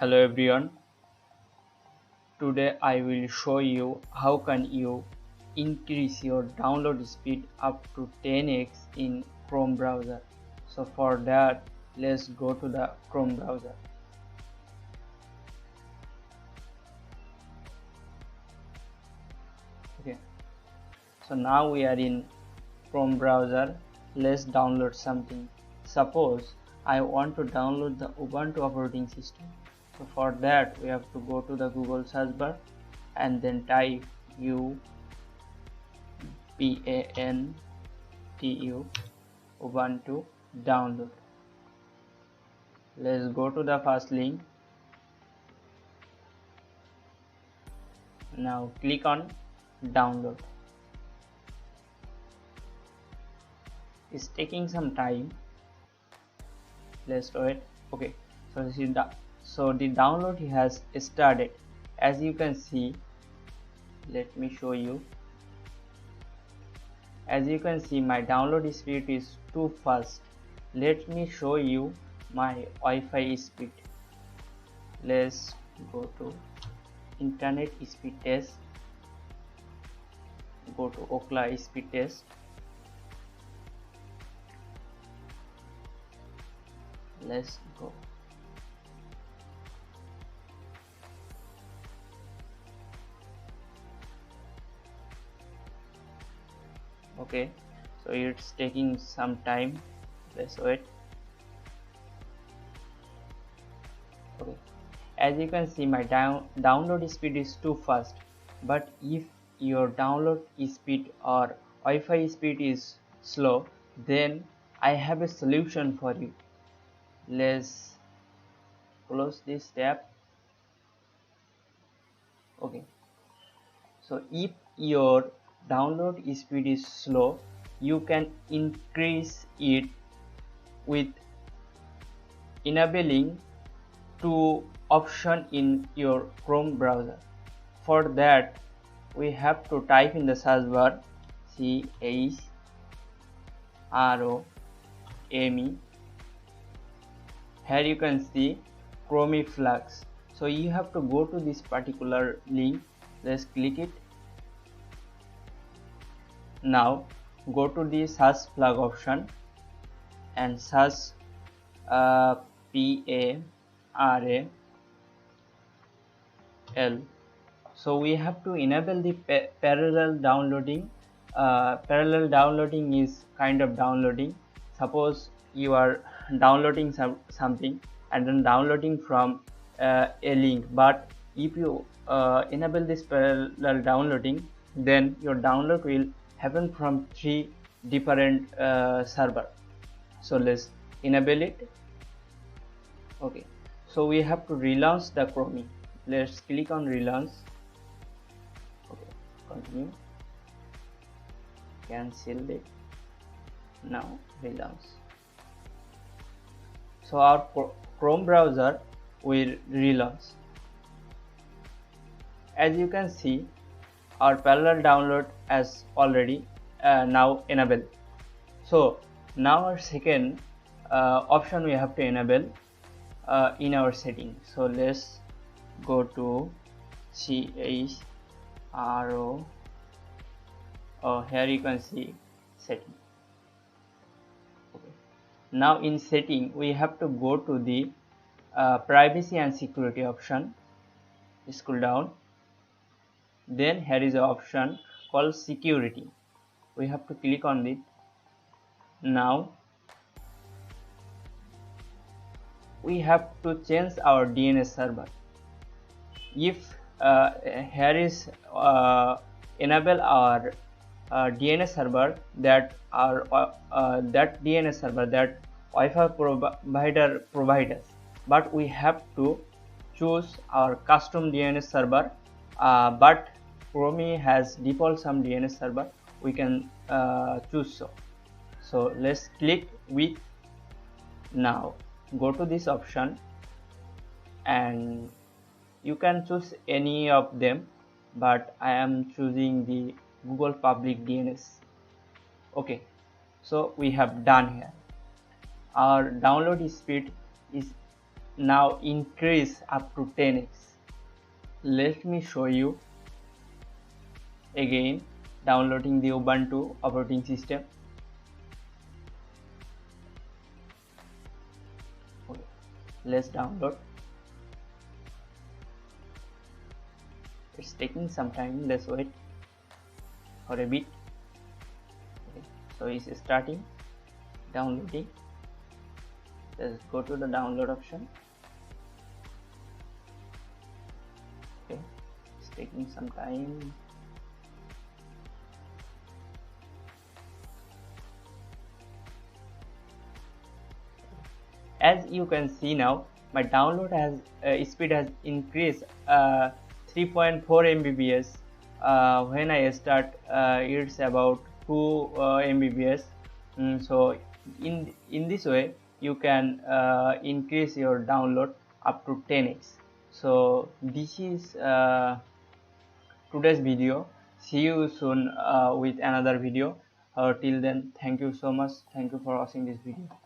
Hello everyone. Today I will show you how can you increase your download speed up to 10x in Chrome browser. So for that, let's go to the Chrome browser. Okay. So now we are in Chrome browser. Let's download something. Suppose I want to download the Ubuntu operating system. So for that we have to go to the Google search bar and then type UBANTU Ubuntu download. Let's go to the first link. Now click on download. It's taking some time. Let's wait. Okay, so this is the download has started. As you can see, let me show you. As you can see, my download speed is too fast. Let me show you my Wi-Fi speed. Let's go to internet speed test. Go to Ookla speed test. Let's go. Okay, so it's taking some time. Let's wait. Okay, as you can see, my download speed is too fast, but if your download speed or Wi-Fi speed is slow, then I have a solution for you. Let's close this tab. Okay, so if your download speed is slow, you can increase it with enabling two options in your Chrome browser. For that, we have to type in the search bar CHROME. Here you can see Chrome Flux. So you have to go to this particular link. Let's click it. Now go to the search flag option and search PARAL. So we have to enable the parallel downloading. Parallel downloading is kind of downloading. Suppose you are downloading something and then downloading from a link, but if you enable this parallel downloading, then your download will happen from 3 different server. So let's enable it. Okay, so we have to relaunch the Chrome. Let's click on relaunch. Okay, continue, cancel it. Now relaunch. So our Chrome browser will relaunch. As you can see, our parallel download as already now enabled. So now our second option we have to enable in our setting. So let's go to CHRO. Here you can see setting. Okay. Now in setting we have to go to the privacy and security option. Scroll down. Then here is an option called security. We have to click on it. Now we have to change our DNS server. If here is enable our DNS server that DNS server that Wi-Fi provider provides, but we have to choose our custom DNS server. But Chrome has default some DNS server. We can choose so let's click with. Now go to this option and you can choose any of them, but I am choosing the Google public DNS. Okay, so we have done here. Our download speed is now increase up to 10x. Let me show you again. Downloading the Ubuntu operating system. Okay, let's download. It's taking some time, let's wait for a bit. Okay, so it's starting downloading. Let's go to the download option. Okay, it's taking some time. As you can see now, my download has speed has increased 3.4 Mbps. When I start, it's about 2 Mbps. So in this way, you can increase your download up to 10x. So this is today's video. See you soon with another video. Till then, thank you so much. Thank you for watching this video.